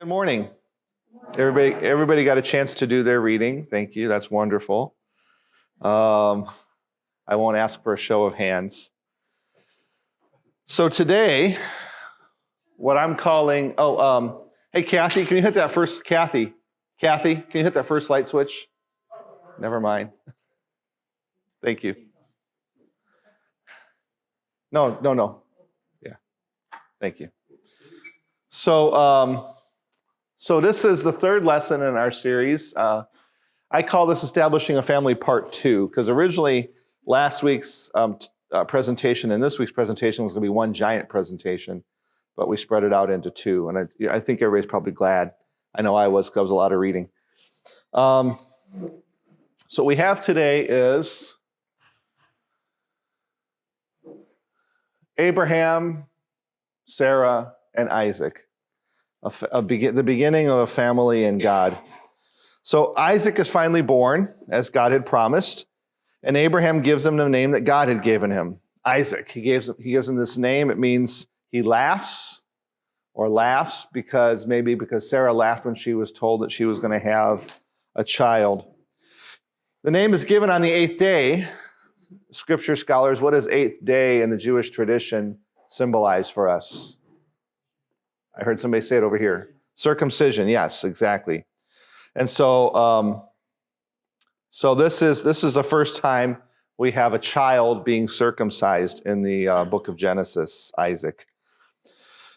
Good morning. Everybody got a chance to do their reading. Thank you. That's wonderful. I won't ask for a show of hands. So today, what I'm calling, hey, Kathy, can you hit that first, Kathy, can you hit that first light switch? Never mind. Thank you. No. Yeah, thank you. So this is the third lesson in our series. I call this Establishing a Family Part 2, because originally last week's presentation and this week's presentation was going to be one giant presentation, but we spread it out into two, and I think everybody's probably glad. I know I was, because there was a lot of reading. So what we have today is Abraham, Sarah, and Isaac. The beginning of a family in God. So Isaac is finally born, as God had promised, and Abraham gives him the name that God had given him, Isaac. He gives him this name. It means he laughs because Sarah laughed when she was told that she was going to have a child. The name is given on the 8th day. Scripture scholars, what does 8th day in the Jewish tradition symbolize for us? I heard somebody say it over here. Circumcision, yes, exactly. And so this is the first time we have a child being circumcised in the book of Genesis, Isaac.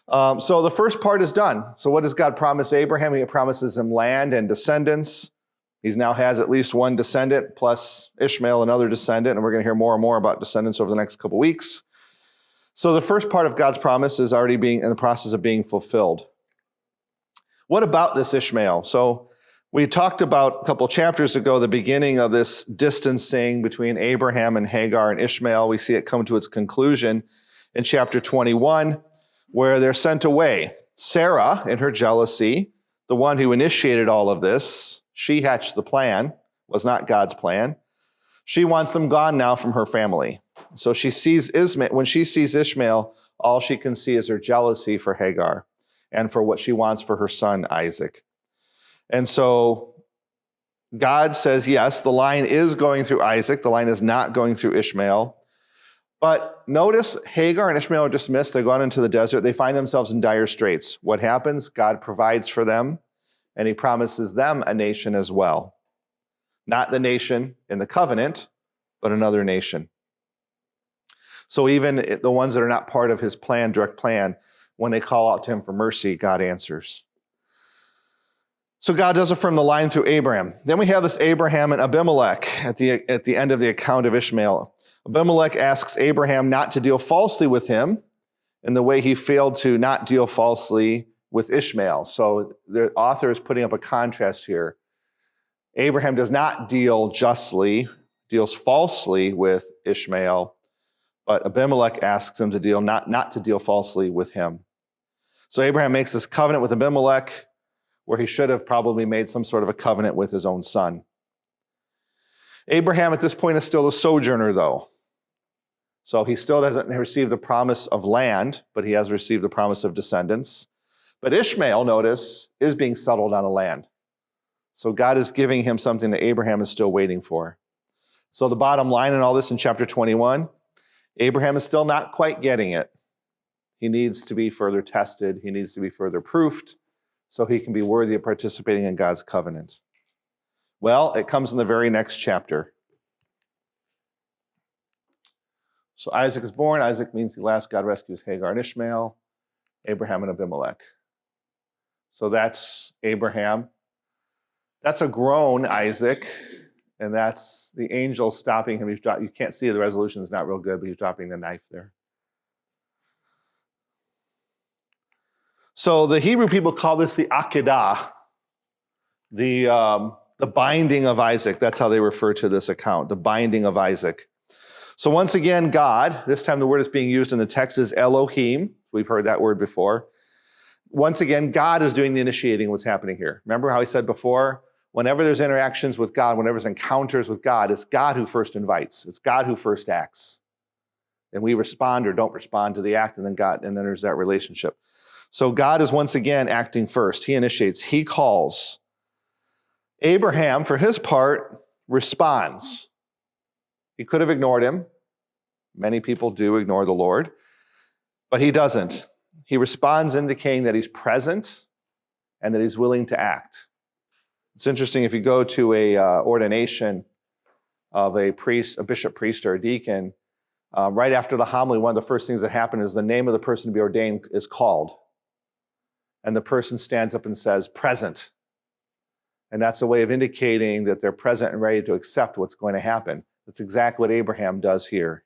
So the first part is done. So what does God promise Abraham? He promises him land and descendants. He now has at least one descendant, plus Ishmael, another descendant, and we're going to hear more and more about descendants over the next couple weeks. So the first part of God's promise is already being in the process of being fulfilled. What about this Ishmael? So we talked about a couple chapters ago, the beginning of this distancing between Abraham and Hagar and Ishmael. We see it come to its conclusion in chapter 21, where they're sent away. Sarah, in her jealousy, the one who initiated all of this, she hatched the plan, was not God's plan. She wants them gone now from her family. So when she sees Ishmael, all she can see is her jealousy for Hagar and for what she wants for her son, Isaac. And so God says, yes, the line is going through Isaac. The line is not going through Ishmael. But notice Hagar and Ishmael are dismissed. They go out into the desert. They find themselves in dire straits. What happens? God provides for them, and he promises them a nation as well. Not the nation in the covenant, but another nation. So even the ones that are not part of his plan, direct plan, when they call out to him for mercy, God answers. So God does affirm the line through Abraham. Then we have this Abraham and Abimelech at the end of the account of Ishmael. Abimelech asks Abraham not to deal falsely with him in the way he failed to not deal falsely with Ishmael. So the author is putting up a contrast here. Abraham does not deal justly, deals falsely with Ishmael, but Abimelech asks him to not to deal falsely with him. So Abraham makes this covenant with Abimelech, where he should have probably made some sort of a covenant with his own son. Abraham at this point is still a sojourner, though. So he still doesn't receive the promise of land, but he has received the promise of descendants. But Ishmael, notice, is being settled on a land. So God is giving him something that Abraham is still waiting for. So the bottom line in all this in chapter 21, Abraham is still not quite getting it. He needs to be further tested. He needs to be further proofed so he can be worthy of participating in God's covenant. Well, it comes in the very next chapter. So Isaac is born. Isaac means the last. God rescues Hagar and Ishmael, Abraham and Abimelech. So that's Abraham. That's a grown Isaac, and that's the angel stopping him. You can't see the resolution is not real good, but he's dropping the knife there. So the Hebrew people call this the Akedah, the binding of Isaac. That's how they refer to this account, the binding of Isaac. So once again, God, this time the word that's being used in the text is Elohim. We've heard that word before. Once again, God is doing the initiating of what's happening here. Remember how I said before, whenever there's interactions with God, whenever there's encounters with God, it's God who first invites. It's God who first acts. And we respond or don't respond to the act, and then there's that relationship. So God is once again acting first. He initiates, he calls. Abraham, for his part, responds. He could have ignored him. Many people do ignore the Lord, but he doesn't. He responds indicating that he's present and that he's willing to act. It's interesting, if you go to a ordination of a priest, a bishop, priest, or a deacon, right after the homily, one of the first things that happen is the name of the person to be ordained is called. And the person stands up and says, present. And that's a way of indicating that they're present and ready to accept what's going to happen. That's exactly what Abraham does here.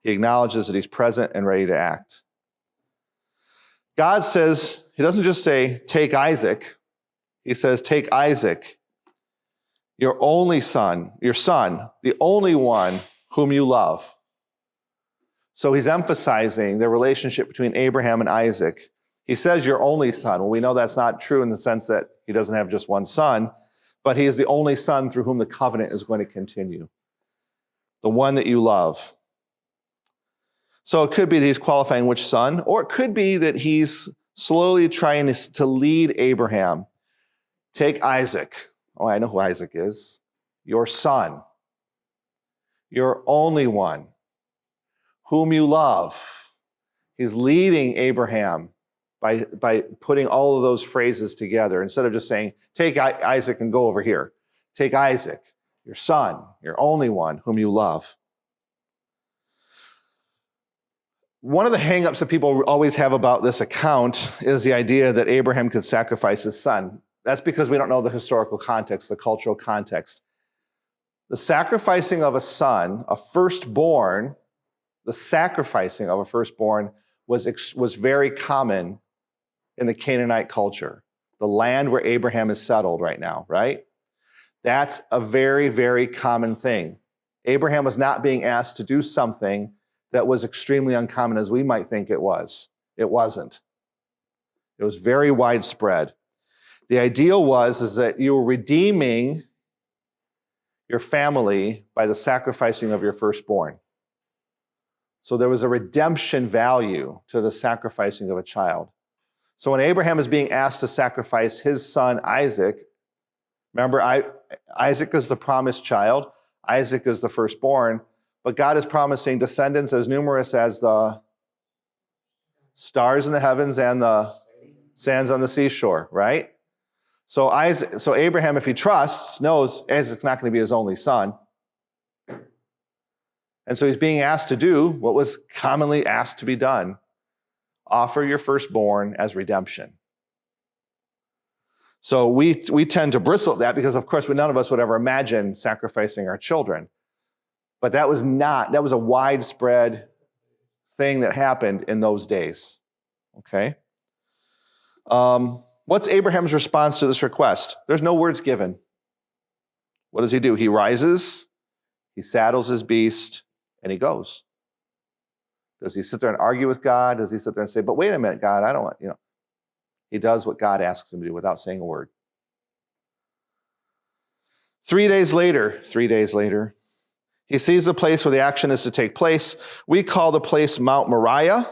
He acknowledges that he's present and ready to act. God says, he doesn't just say, take Isaac. He says, take Isaac, your only son, your son, the only one whom you love. So he's emphasizing the relationship between Abraham and Isaac. He says your only son. Well, we know that's not true in the sense that he doesn't have just one son, but he is the only son through whom the covenant is going to continue. The one that you love. So it could be that he's qualifying which son, or it could be that he's slowly trying to lead Abraham. Take Isaac. Oh, I know who Isaac is. Your son. Your only one. Whom you love. He's leading Abraham by putting all of those phrases together. Instead of just saying, take Isaac and go over here. Take Isaac, your son, your only one, whom you love. One of the hangups that people always have about this account is the idea that Abraham could sacrifice his son. That's because we don't know the historical context, the cultural context. The sacrificing of a son, a firstborn, the sacrificing of a firstborn was very common in the Canaanite culture, the land where Abraham is settled right now, right? That's a very, very common thing. Abraham was not being asked to do something that was extremely uncommon as we might think it was. It wasn't. It was very widespread. The ideal is that you were redeeming your family by the sacrificing of your firstborn. So there was a redemption value to the sacrificing of a child. So when Abraham is being asked to sacrifice his son Isaac, remember, Isaac is the promised child. Isaac is the firstborn. But God is promising descendants as numerous as the stars in the heavens and the sands on the seashore, right? So Abraham, if he trusts, knows Isaac's not going to be his only son. And so he's being asked to do what was commonly asked to be done. Offer your firstborn as redemption. So we tend to bristle at that because, of course, none of us would ever imagine sacrificing our children. But that was a widespread thing that happened in those days. Okay? What's Abraham's response to this request? There's no words given. What does he do? He rises, he saddles his beast, and he goes. Does he sit there and argue with God? Does he sit there and say, but wait a minute, God, I don't want, He does what God asks him to do without saying a word. 3 days later, he sees the place where the action is to take place. We call the place Mount Moriah.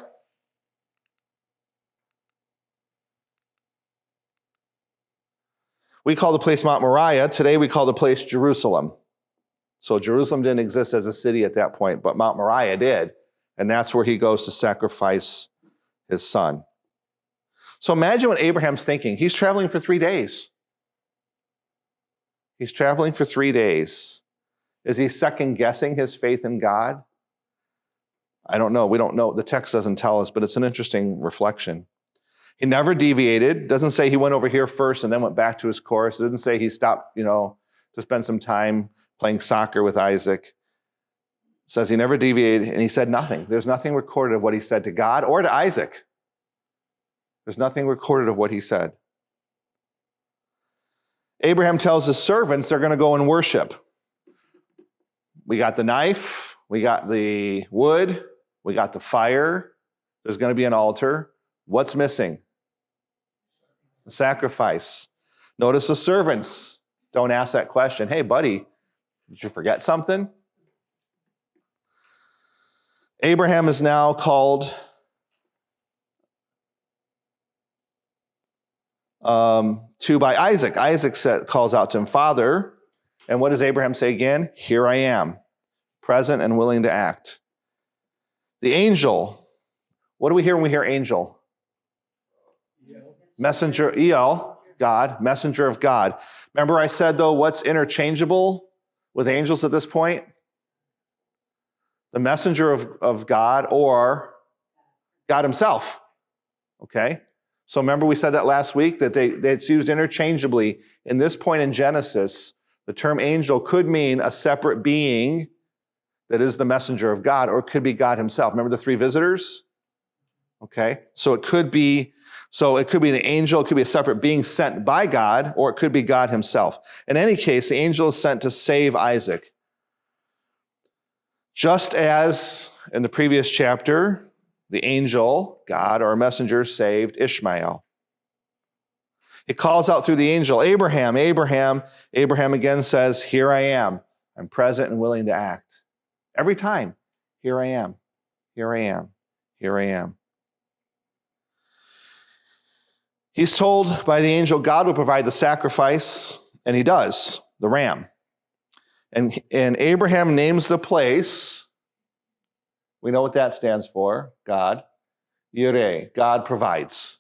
We call the place Mount Moriah. Today we call the place Jerusalem. So Jerusalem didn't exist as a city at that point, but Mount Moriah did. And that's where he goes to sacrifice his son. So imagine what Abraham's thinking. He's traveling for 3 days. He's traveling for 3 days. Is he second-guessing his faith in God? I don't know. We don't know. The text doesn't tell us, but it's an interesting reflection. He never deviated. It doesn't say he went over here first and then went back to his course. It doesn't say he stopped, to spend some time playing soccer with Isaac. It says he never deviated, and he said nothing. There's nothing recorded of what he said to God or to Isaac. There's nothing recorded of what he said. Abraham tells his servants they're going to go and worship. We got the knife, we got the wood, we got the fire. There's going to be an altar. What's missing? The sacrifice. Notice the servants don't ask that question. Hey, buddy, did you forget something? Abraham is now called to by Isaac. Isaac calls out to him, Father. And what does Abraham say again? Here I am, present and willing to act. The angel. What do we hear when we hear angel? Messenger, El, God, messenger of God. Remember I said, though, what's interchangeable with angels at this point? The messenger of God or God himself. Okay? So remember we said that last week, that it's used interchangeably. In this point in Genesis, the term angel could mean a separate being that is the messenger of God, or it could be God himself. Remember the three visitors? Okay? So it could be the angel, it could be a separate being sent by God, or it could be God himself. In any case, the angel is sent to save Isaac. Just as in the previous chapter, the angel, God, or a messenger, saved Ishmael. It calls out through the angel, Abraham, Abraham. Abraham again says, here I am. I'm present and willing to act. Every time, here I am, here I am, here I am. He's told by the angel God will provide the sacrifice, and he does, the ram. And Abraham names the place. We know what that stands for, God. Yireh, God provides.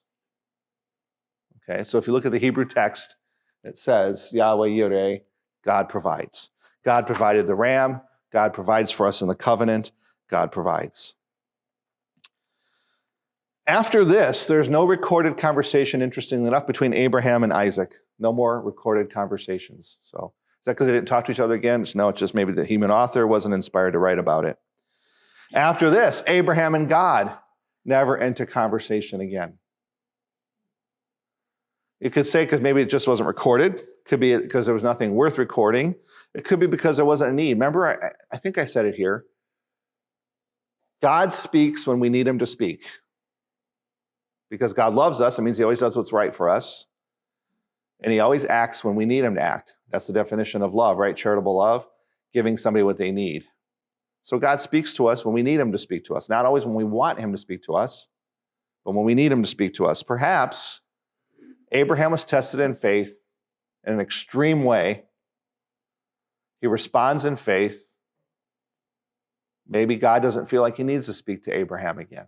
Okay, so if you look at the Hebrew text, it says, Yahweh Yireh, God provides. God provided the ram. God provides for us in the covenant. God provides. After this, there's no recorded conversation, interestingly enough, between Abraham and Isaac. No more recorded conversations. So is that because they didn't talk to each other again? No, it's just maybe the human author wasn't inspired to write about it. After this, Abraham and God never enter conversation again. You could say because maybe it just wasn't recorded. Could be because there was nothing worth recording. It could be because there wasn't a need. Remember, I think I said it here. God speaks when we need him to speak. Because God loves us, it means he always does what's right for us. And he always acts when we need him to act. That's the definition of love, right? Charitable love, giving somebody what they need. So God speaks to us when we need him to speak to us. Not always when we want him to speak to us, but when we need him to speak to us. Perhaps Abraham was tested in faith in an extreme way. He responds in faith. Maybe God doesn't feel like he needs to speak to Abraham again.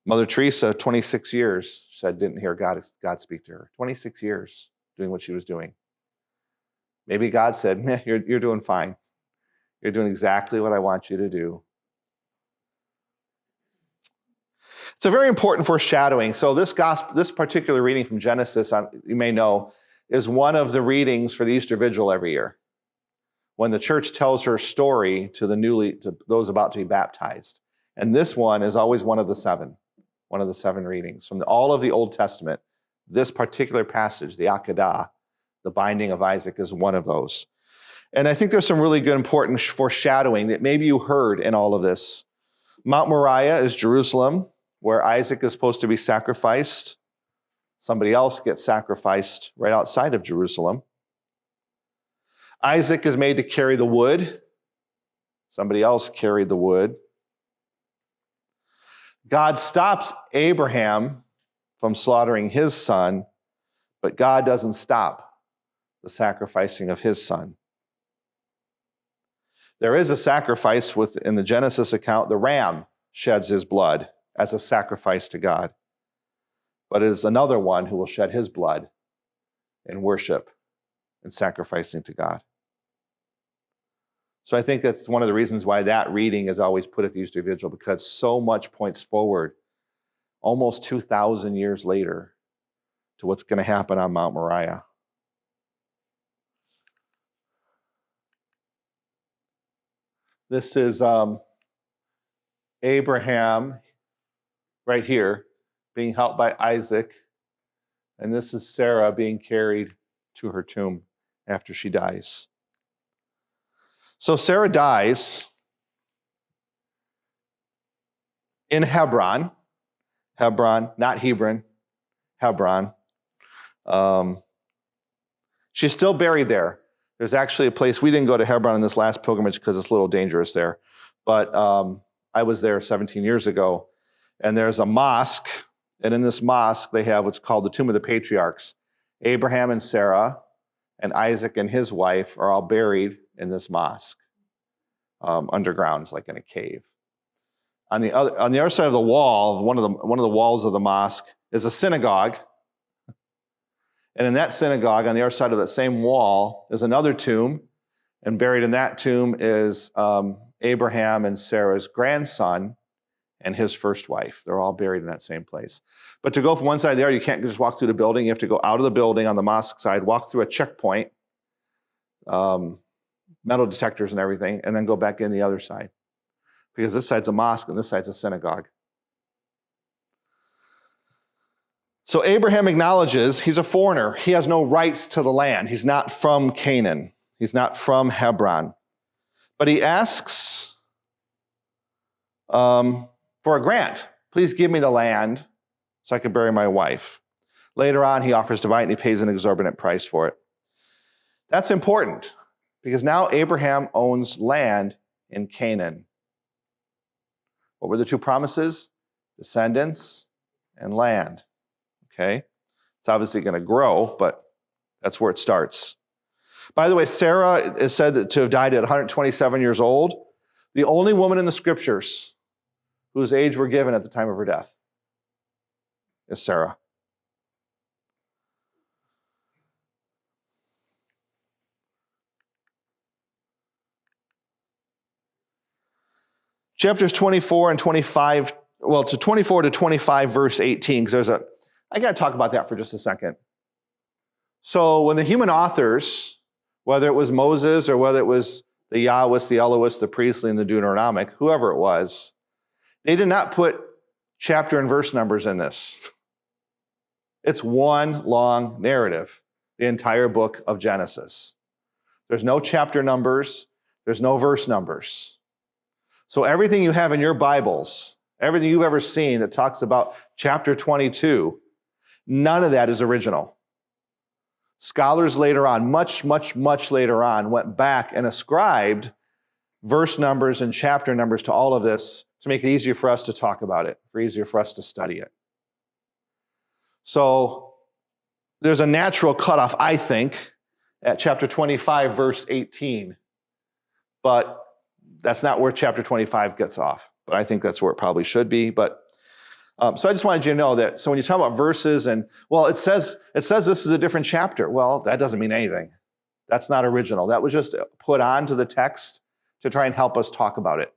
Mother Teresa, 26 years, said didn't hear God speak to her. 26 years doing what she was doing. Maybe God said, you're doing fine. You're doing exactly what I want you to do. It's a very important foreshadowing. So this particular reading from Genesis, you may know, is one of the readings for the Easter Vigil every year, when the church tells her story to those about to be baptized. And this one is always one of the seven readings from all of the Old Testament. This particular passage, the Akedah, the binding of Isaac, is one of those. And I think there's some really good important foreshadowing that maybe you heard in all of this. Mount Moriah is Jerusalem, where Isaac is supposed to be sacrificed. Somebody else gets sacrificed right outside of Jerusalem. Isaac is made to carry the wood. Somebody else carried the wood. God stops Abraham from slaughtering his son, but God doesn't stop the sacrificing of his son. There is a sacrifice in the Genesis account. The ram sheds his blood as a sacrifice to God. But it is another one who will shed his blood in worship and sacrificing to God. So I think that's one of the reasons why that reading is always put at the Easter Vigil, because so much points forward, almost 2,000 years later, to what's going to happen on Mount Moriah. This is Abraham right here being helped by Isaac, and this is Sarah being carried to her tomb after she dies. So Sarah dies in Hebron, not Hebron, Hebron. She's still buried there. There's actually a place, we didn't go to Hebron in this last pilgrimage because it's a little dangerous there, but I was there 17 years ago, and there's a mosque And in this mosque, they have what's called the Tomb of the Patriarchs. Abraham and Sarah and Isaac and his wife are all buried in this mosque, underground. It's like in a cave. On the other side of the wall, one of the walls of the mosque is a synagogue. And in that synagogue, on the other side of that same wall, is another tomb. And buried in that tomb is Abraham and Sarah's grandson and his first wife. They're all buried in that same place. But to go from one side to the other, you can't just walk through the building. You have to go out of the building on the mosque side, walk through a checkpoint, metal detectors and everything, and then go back in the other side. Because this side's a mosque and this side's a synagogue. So Abraham acknowledges he's a foreigner. He has no rights to the land. He's not from Canaan. He's not from Hebron. But he asks for a grant. Please give me the land so I can bury my wife. Later on, he offers to buy it and he pays an exorbitant price for it. That's important because now Abraham owns land in Canaan. What were the two promises? Descendants and land. Okay? It's obviously going to grow, but that's where it starts. By the way, Sarah is said to have died at 127 years old. The only woman in the scriptures whose age were given at the time of her death is Sarah. Chapters 24 and 25, well, to 24 to 25, verse 18, because I got to talk about that for just a second. So when the human authors, whether it was Moses or whether it was the Yahwist, the Elohist, the priestly, and the Deuteronomic, whoever it was, they did not put chapter and verse numbers in this. It's one long narrative, the entire book of Genesis. There's no chapter numbers. There's no verse numbers. So everything you have in your Bibles, everything you've ever seen that talks about chapter 22, none of that is original. Scholars later on, much later on, went back and ascribed verse numbers and chapter numbers to all of this to make it easier for us to talk about it, easier for us to study it. So there's a natural cutoff, I think, at chapter 25, verse 18. But that's not where chapter 25 gets off. But I think that's where it probably should be. But so I just wanted you to know that. So when you talk about verses and, well, it says this is a different chapter. Well, that doesn't mean anything. That's not original. That was just put onto the text to try and help us talk about it.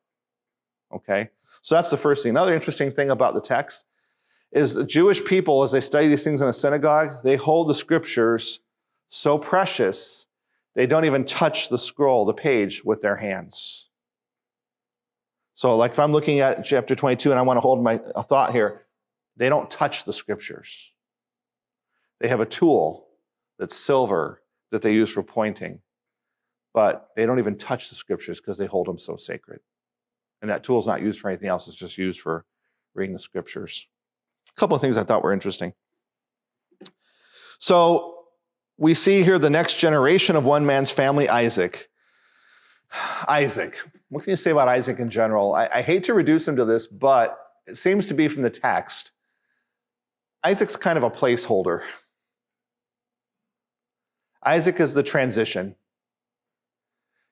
Okay? So that's the first thing. Another interesting thing about the text is the Jewish people, as they study these things in a synagogue, they hold the scriptures so precious, they don't even touch the scroll, the page, with their hands. So like if I'm looking at chapter 22 and I want to hold a thought here, they don't touch the scriptures. They have a tool that's silver that they use for pointing, but they don't even touch the scriptures because they hold them so sacred. And that tool is not used for anything else. It's just used for reading the scriptures. A couple of things I thought were interesting. So we see here the next generation of one man's family, Isaac. Isaac. What can you say about Isaac in general? I hate to reduce him to this, but it seems to be from the text. Isaac's kind of a placeholder. Isaac is the transition.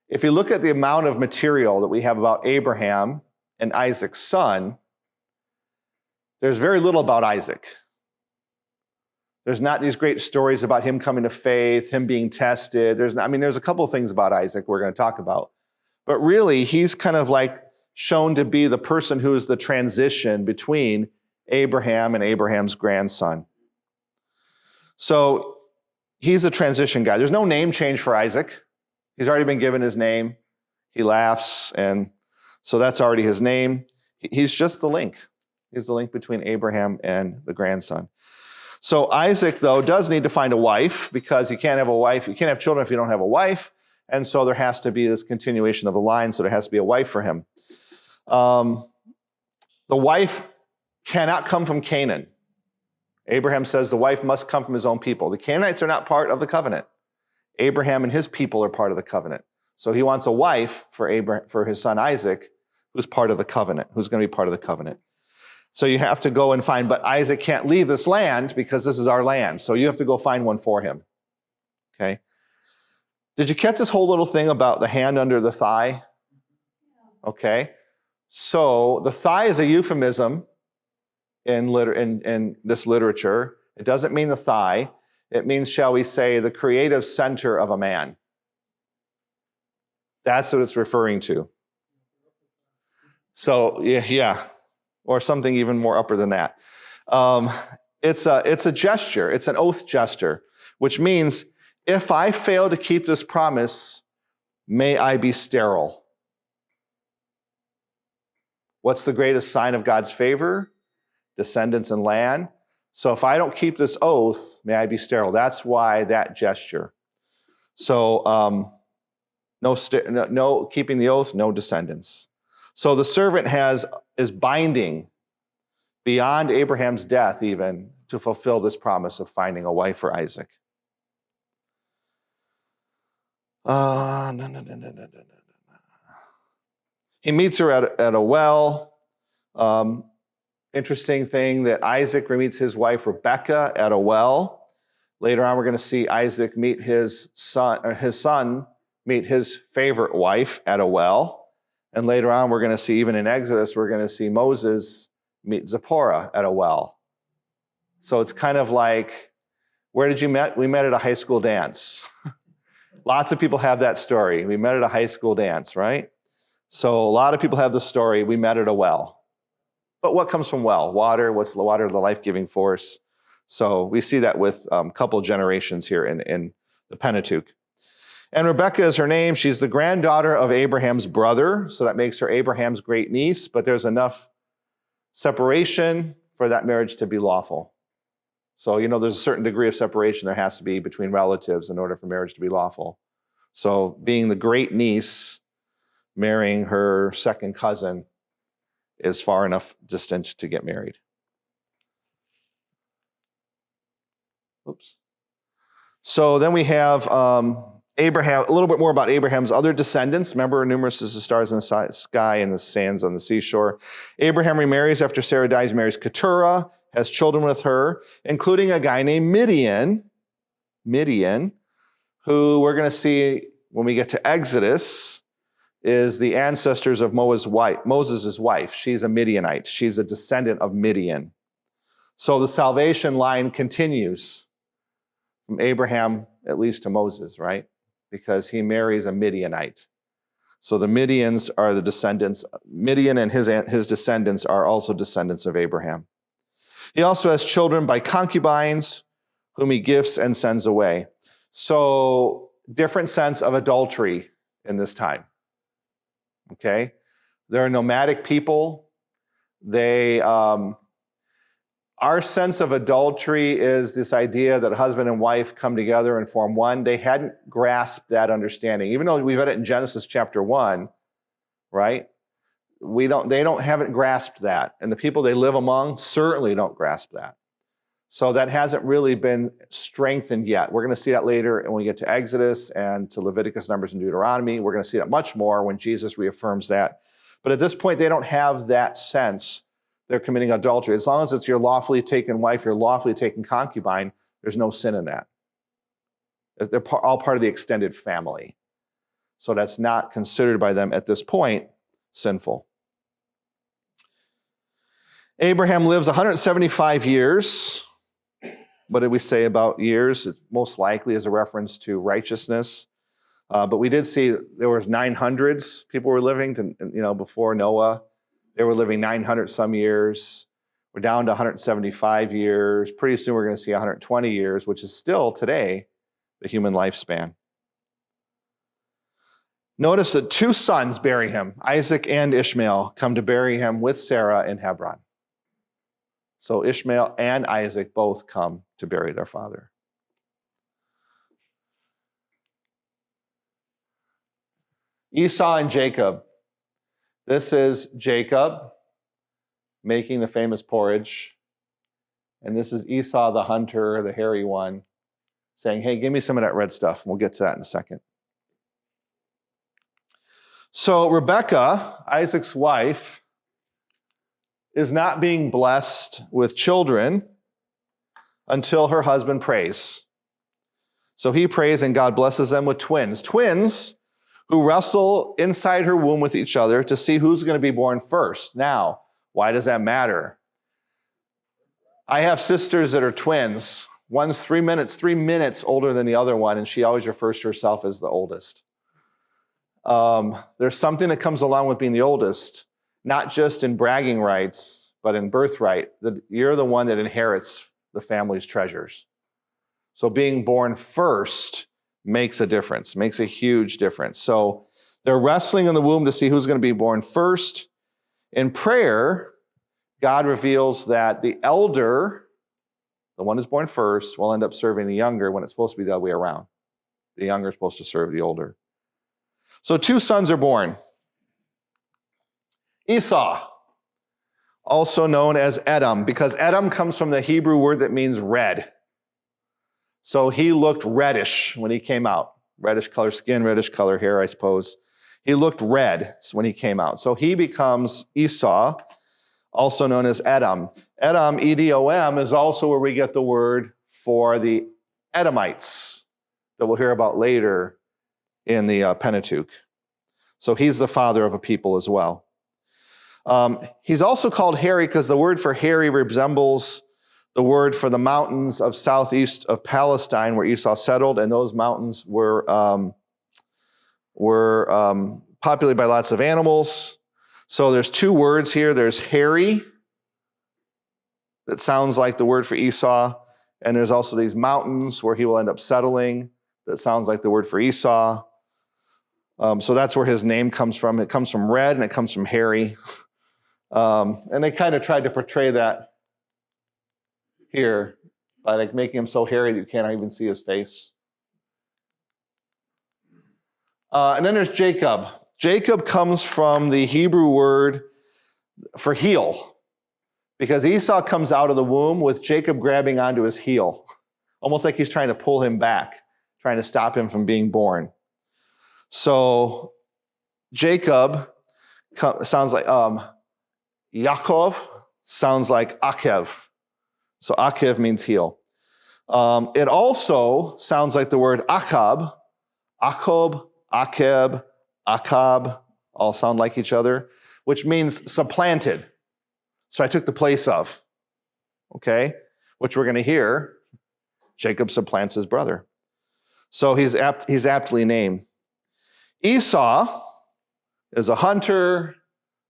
If you look at the amount of material that we have about Abraham and Isaac's son, there's very little about Isaac. There's not these great stories about him coming to faith, him being tested. There's a couple of things about Isaac we're going to talk about. But really, he's kind of like shown to be the person who is the transition between Abraham and Abraham's grandson. So he's a transition guy. There's no name change for Isaac. He's already been given his name. He laughs, and so that's already his name. He's just the link. He's the link between Abraham and the grandson. So Isaac, though, does need to find a wife because you can't have children if you don't have a wife. And so there has to be this continuation of the line, so there has to be a wife for him. The wife cannot come from Canaan. Abraham says the wife must come from his own people. The Canaanites are not part of the covenant. Abraham and his people are part of the covenant. So he wants a wife for his son Isaac, who's part of the covenant, who's going to be part of the covenant. So you have to go and find, but Isaac can't leave this land because this is our land. So you have to go find one for him. Okay. Did you catch this whole little thing about the hand under the thigh? Okay. So the thigh is a euphemism in this literature. It doesn't mean the thigh. It means, shall we say, the creative center of a man. That's what it's referring to. So, yeah. Or something even more upper than that. It's a gesture. It's an oath gesture, which means if I fail to keep this promise, may I be sterile. What's the greatest sign of God's favor? Descendants and land. So if I don't keep this oath, may I be sterile. That's why that gesture. So no keeping the oath, no descendants. So the servant is binding beyond Abraham's death even to fulfill this promise of finding a wife for Isaac. He meets her at a well. Interesting thing that Isaac meets his wife Rebekah at a well. Later on, we're going to see Isaac meet his son meet his favorite wife at a well. And later on, we're going to see, even in Exodus, we're going to see Moses meet Zipporah at a well. So it's kind of like, where did you meet? We met at a high school dance. Lots of people have that story. We met at a high school dance, right? So a lot of people have the story, we met at a well. But what comes from well? Water. What's the water? The life-giving force. So we see that with a couple generations here in the Pentateuch. And Rebekah is her name. She's the granddaughter of Abraham's brother, so that makes her Abraham's great niece, but there's enough separation for that marriage to be lawful. So, there's a certain degree of separation there has to be between relatives in order for marriage to be lawful. So being the great niece, marrying her second cousin is far enough distant to get married. Oops. So then we have Abraham, a little bit more about Abraham's other descendants. Remember, numerous as the stars in the sky and the sands on the seashore. Abraham remarries after Sarah dies, marries Keturah, has children with her, including a guy named Midian, who we're going to see when we get to Exodus, is the ancestors of Moses' wife. She's a Midianite. She's a descendant of Midian. So the salvation line continues from Abraham, at least to Moses, right? Because he marries a Midianite. So the Midians are the descendants. Midian and his descendants are also descendants of Abraham. He also has children by concubines, whom he gifts and sends away. So different sense of adultery in this time. Okay? They're nomadic people. Our sense of adultery is this idea that husband and wife come together and form one. They hadn't grasped that understanding. Even though we've read it in Genesis chapter 1, right? They haven't grasped that. And the people they live among certainly don't grasp that. So that hasn't really been strengthened yet. We're going to see that later when we get to Exodus and to Leviticus, Numbers, and Deuteronomy. We're going to see that much more when Jesus reaffirms that. But at this point, they don't have that sense they're committing adultery. As long as it's your lawfully taken wife, your lawfully taken concubine, there's no sin in that. They're all part of the extended family. So that's not considered by them at this point sinful. Abraham lives 175 years. What did we say about years? It most likely is a reference to righteousness. But we did see there was 900s people were living before Noah. They were living 900 some years. We're down to 175 years. Pretty soon we're going to see 120 years, which is still today the human lifespan. Notice that 2 sons bury him, Isaac and Ishmael, come to bury him with Sarah in Hebron. So Ishmael and Isaac both come to bury their father. Esau and Jacob. This is Jacob making the famous porridge. And this is Esau, the hunter, the hairy one, saying, hey, give me some of that red stuff. We'll get to that in a second. So Rebekah, Isaac's wife, is not being blessed with children until her husband prays. So he prays and God blesses them with twins. Twins who wrestle inside her womb with each other to see who's going to be born first. Now, why does that matter? I have sisters that are twins. One's 3 minutes older than the other one, and she always refers to herself as the oldest. There's something that comes along with being the oldest, not just in bragging rights, but in birthright. You're the one that inherits the family's treasures. So being born first makes a difference, makes a huge difference. So they're wrestling in the womb to see who's going to be born first. In prayer, God reveals that the elder, the one who's born first, will end up serving the younger when it's supposed to be the other way around. The younger is supposed to serve the older. So 2 sons are born. Esau, also known as Edom, because Edom comes from the Hebrew word that means red. So he looked reddish when he came out. Reddish color skin, reddish color hair, I suppose. He looked red when he came out. So he becomes Esau, also known as Edom. Edom, E-D-O-M, is also where we get the word for the Edomites that we'll hear about later in the Pentateuch. So he's the father of a people as well. He's also called hairy because the word for hairy resembles the word for the mountains of southeast of Palestine where Esau settled, and those mountains were populated by lots of animals. So there's 2 words here. There's hairy, that sounds like the word for Esau, and there's also these mountains where he will end up settling, that sounds like the word for Esau. So that's where his name comes from. It comes from red, and it comes from hairy. And they kind of tried to portray that here by like making him so hairy that you can't even see his face. And then there's Jacob. Jacob comes from the Hebrew word for heel, because Esau comes out of the womb with Jacob grabbing onto his heel, almost like he's trying to pull him back, trying to stop him from being born. So Jacob sounds like Yaakov sounds like Akev. So Akev means heel. It also sounds like the word Akab. Akob, Akeb, Akab all sound like each other, which means supplanted. So I took the place of, okay, which we're going to hear. Jacob supplants his brother. So he's aptly named. Esau is a hunter,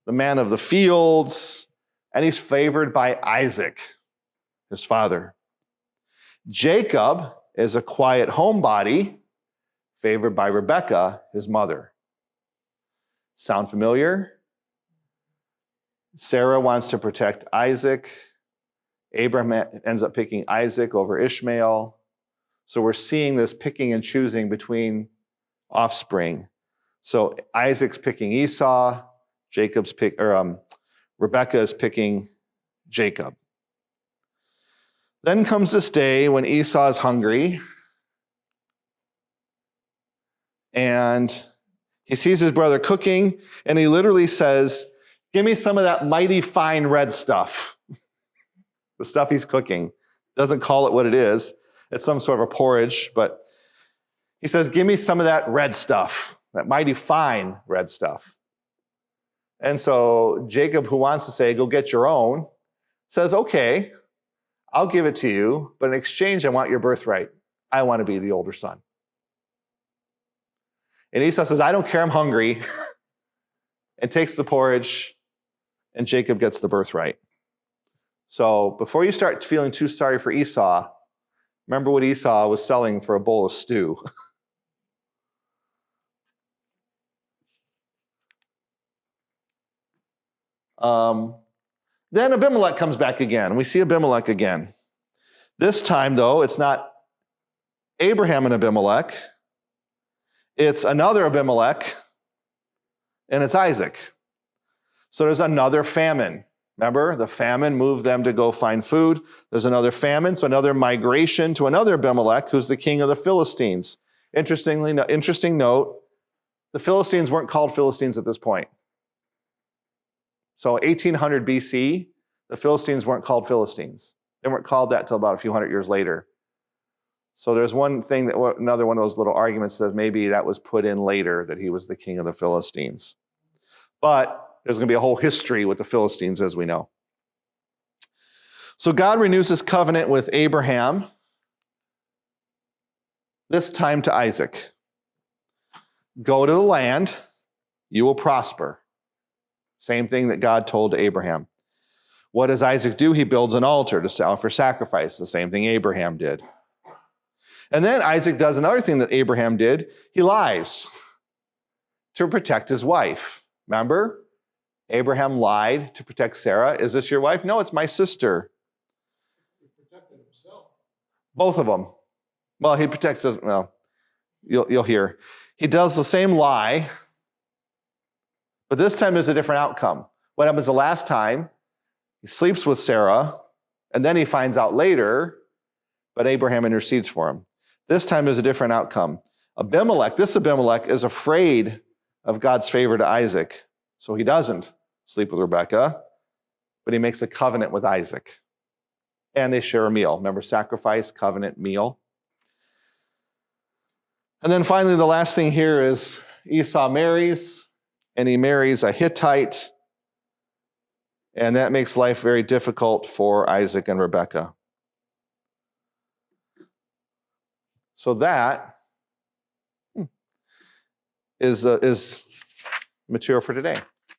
the man of the fields, and he's favored by Isaac, his father. Jacob is a quiet homebody, favored by Rebekah, his mother. Sound familiar? Sarah wants to protect Isaac. Abraham ends up picking Isaac over Ishmael. So we're seeing this picking and choosing between offspring. So Isaac's picking Esau, Rebekah is picking Jacob. Then comes this day when Esau is hungry, and he sees his brother cooking, and he literally says, "Give me some of that mighty fine red stuff." The stuff he's cooking. Doesn't call it what it is. It's some sort of a porridge, but he says, "Give me some of that red stuff, that mighty fine red stuff." And so Jacob, who wants to say, "Go get your own," says, "Okay, I'll give it to you, but in exchange, I want your birthright. I want to be the older son." And Esau says, "I don't care, I'm hungry," and takes the porridge, and Jacob gets the birthright. So before you start feeling too sorry for Esau, remember what Esau was selling for a bowl of stew. Then Abimelech comes back again. We see Abimelech again. This time, though, it's not Abraham and Abimelech. It's another Abimelech, and it's Isaac. So there's another famine. Remember, the famine moved them to go find food. There's another famine, so another migration to another Abimelech, who's the king of the Philistines. Interesting note, the Philistines weren't called Philistines at this point. So 1800 BC, The Philistines weren't called Philistines. They weren't called that till about a few hundred years later. So there's one thing that another one of those little arguments says maybe that was put in later, that he was the king of the Philistines. But there's going to be a whole history with the Philistines, as we know. So God renews his covenant with Abraham, this time to Isaac. Go to the land, you will prosper. Same thing that God told to Abraham. What does Isaac do? He builds an altar to offer sacrifice, the same thing Abraham did. And then Isaac does another thing that Abraham did. He lies to protect his wife. Remember? Abraham lied to protect Sarah. Is this your wife? No, it's my sister. He protected himself. Both of them. Well, he protects us. Well, you'll hear. He does the same lie, but this time there's a different outcome. What happens the last time? He sleeps with Sarah, and then he finds out later, but Abraham intercedes for him. This time there's a different outcome. Abimelech is afraid of God's favor to Isaac, so he doesn't sleep with Rebekah, but he makes a covenant with Isaac. And they share a meal. Remember, sacrifice, covenant, meal. And then finally, the last thing here is Esau marries, and he marries a Hittite, and that makes life very difficult for Isaac and Rebekah. So that is material for today.